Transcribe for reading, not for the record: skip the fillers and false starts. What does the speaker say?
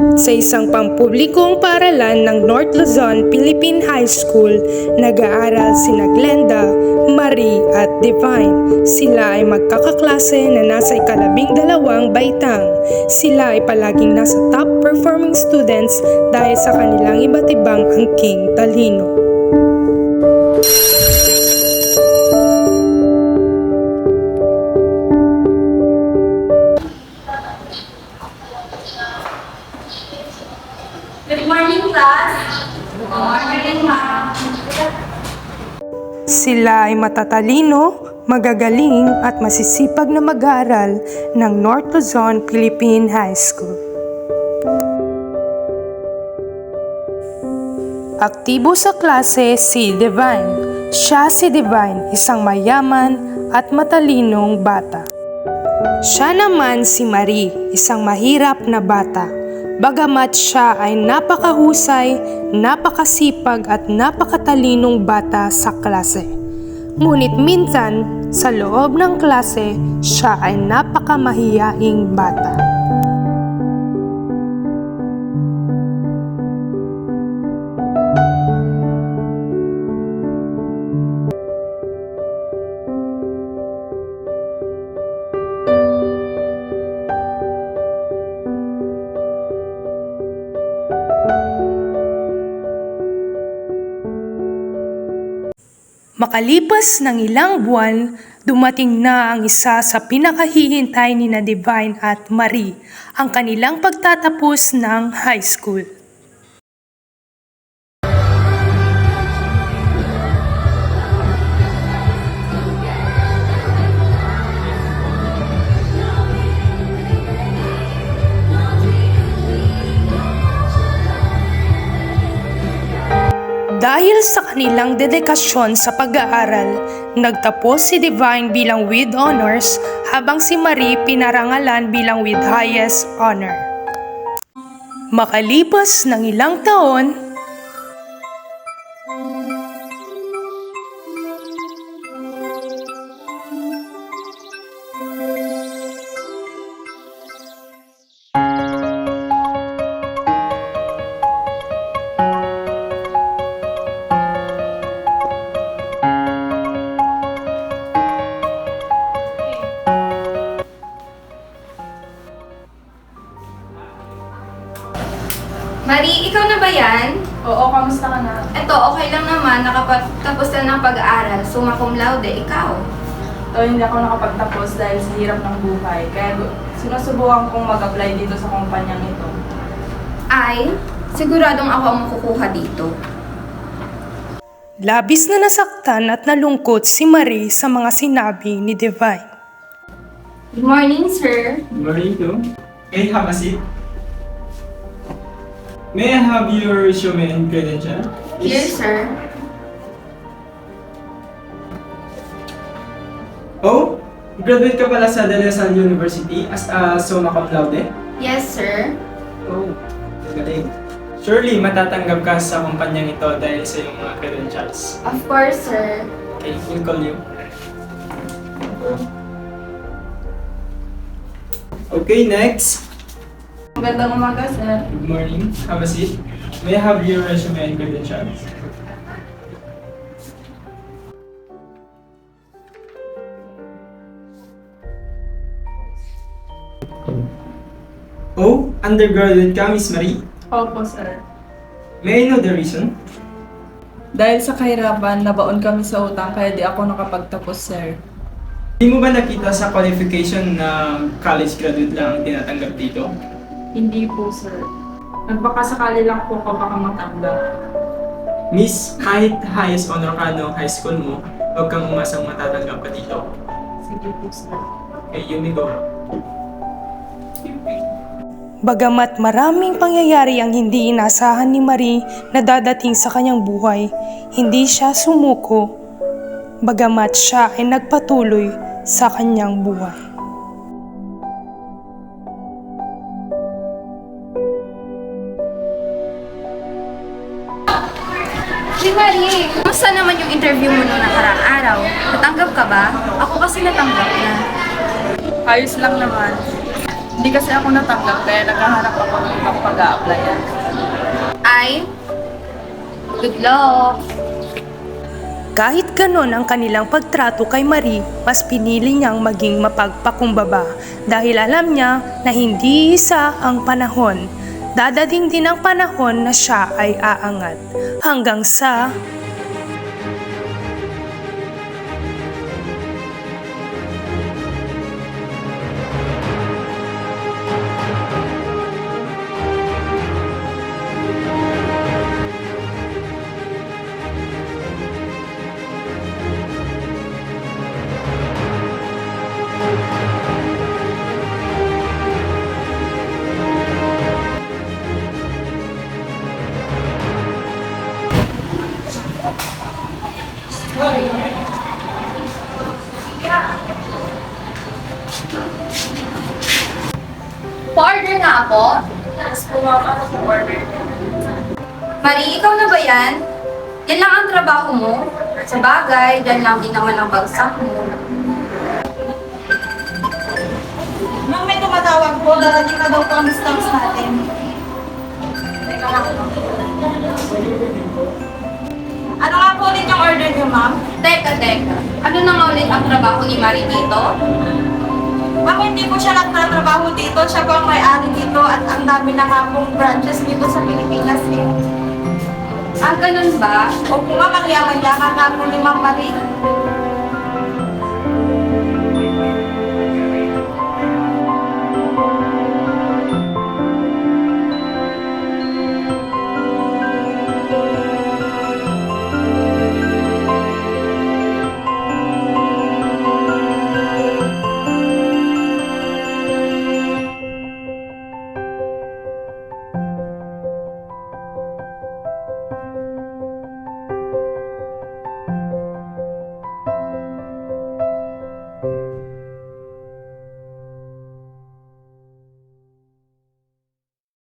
Sa isang pampublikong paaralan ng North Luzon Philippine High School, nag-aaral sina Glenda, Marie at Divine. Sila ay magkakaklase na nasa ika-12 baitang. Sila ay palaging nasa top performing students dahil sa kanilang iba't ibang angking talino. Good morning, class. Good morning, ma'am. Sila ay matatalino, magagaling at masisipag na mag-aaral ng North Luzon Philippine High School. Aktibo sa klase si Divine. Siya si Divine, isang mayaman at matalinong bata. Siya naman si Marie, isang mahirap na bata. Bagamat siya ay napakahusay, napakasipag at napakatalinong bata sa klase. Ngunit minsan, sa loob ng klase, siya ay napakamahiyaing bata. Makalipas ng ilang buwan, dumating na ang isa sa pinakahihintay ni na Divine at Marie, ang kanilang pagtatapos ng high school. Dahil sa kanilang dedikasyon sa pag-aaral, nagtapos si Divine bilang with honors habang si Marie pinarangalan bilang with highest honor. Makalipas ng ilang taon, Marie, ikaw na ba yan? Oo, kamusta ka na? Eto, okay lang naman. Nakapagtapos na ng pag-aaral. Summa cum laude. Ikaw? Hindi ako nakapagtapos dahil sa hirap ng buhay. Kaya sinusubukan kong mag-apply dito sa kumpanyang ito. Ay, siguradong ako ang makukuha dito. labis na nasaktan at nalungkot si Marie sa mga sinabi ni Divine. Good morning, sir. Good morning too. May I have a seat? May I have your resume and credential? Here, sir. Oh, graduate ka pala sa De La Salle University as a summa cum laude? Yes, sir. Oh, galing. Surely matatanggap ka sa kumpanyang ito dahil sa iyong mga credentials. Of course, sir. Okay, we'll call you. Okay, next. Magandang umaga, sir. Good morning. Have a seat. May I have your resume and credentials? Oh, undergraduate ka, Miss Marie? Opo, sir. May I know the reason? Dahil sa kahirapan, nabaon kami sa utang kaya di ako nakapagtapos, sir. Hindi mo ba nakita sa qualification na college graduate lang ang tinatanggap dito? Hindi po, sir. Nagbakasakali lang po ako baka matanggap. Miss, kahit highest honor ka ng high school mo, huwag kang umasang matatanggap ka dito. Sige po, sir. Okay, you may go. Bagamat maraming pangyayari ang hindi inasahan ni Marie na dadating sa kanyang buhay, hindi siya sumuko. Bagamat siya ay nagpatuloy sa kanyang buhay. Hey, Marie, kumusta naman yung interview mo noong nakaraang araw? Natanggap ka ba? Ako kasi natanggap na. Ayos lang naman. Hindi kasi ako natanggap kaya naghahanap ako ng ibang pag mag-a-applyan. Ay, good luck! Kahit ganon ang kanilang pagtrato kay Marie, mas pinili niyang maging mapagpakumbaba dahil alam niya na hindi isa ang panahon. Dadating din ang panahon na siya ay aangat. Hanggang sa... Pa-order na ako? Yes po ma'am, ano po order? Marie, ikaw na ba yan? Yan lang ang trabaho mo? Sa bagay, dyan lang din naman ang bagsak mo. Ma'am, may tumatawag po. Darating na daw po ang stamps natin. Teka lang. Ano nga po ulit yung order niyo, ma'am? Teka. Ano na nga ulit ang trabaho ni Marie dito? Ma'am, hindi po siya nagtatrabaho dito. Siya po ang may-ari dito at ang dami na nga pong branches dito sa Pilipinas eh. Ah, ganun ba? Opo ma'am, ang yaman-yaman nga po ni Ma'am Marie.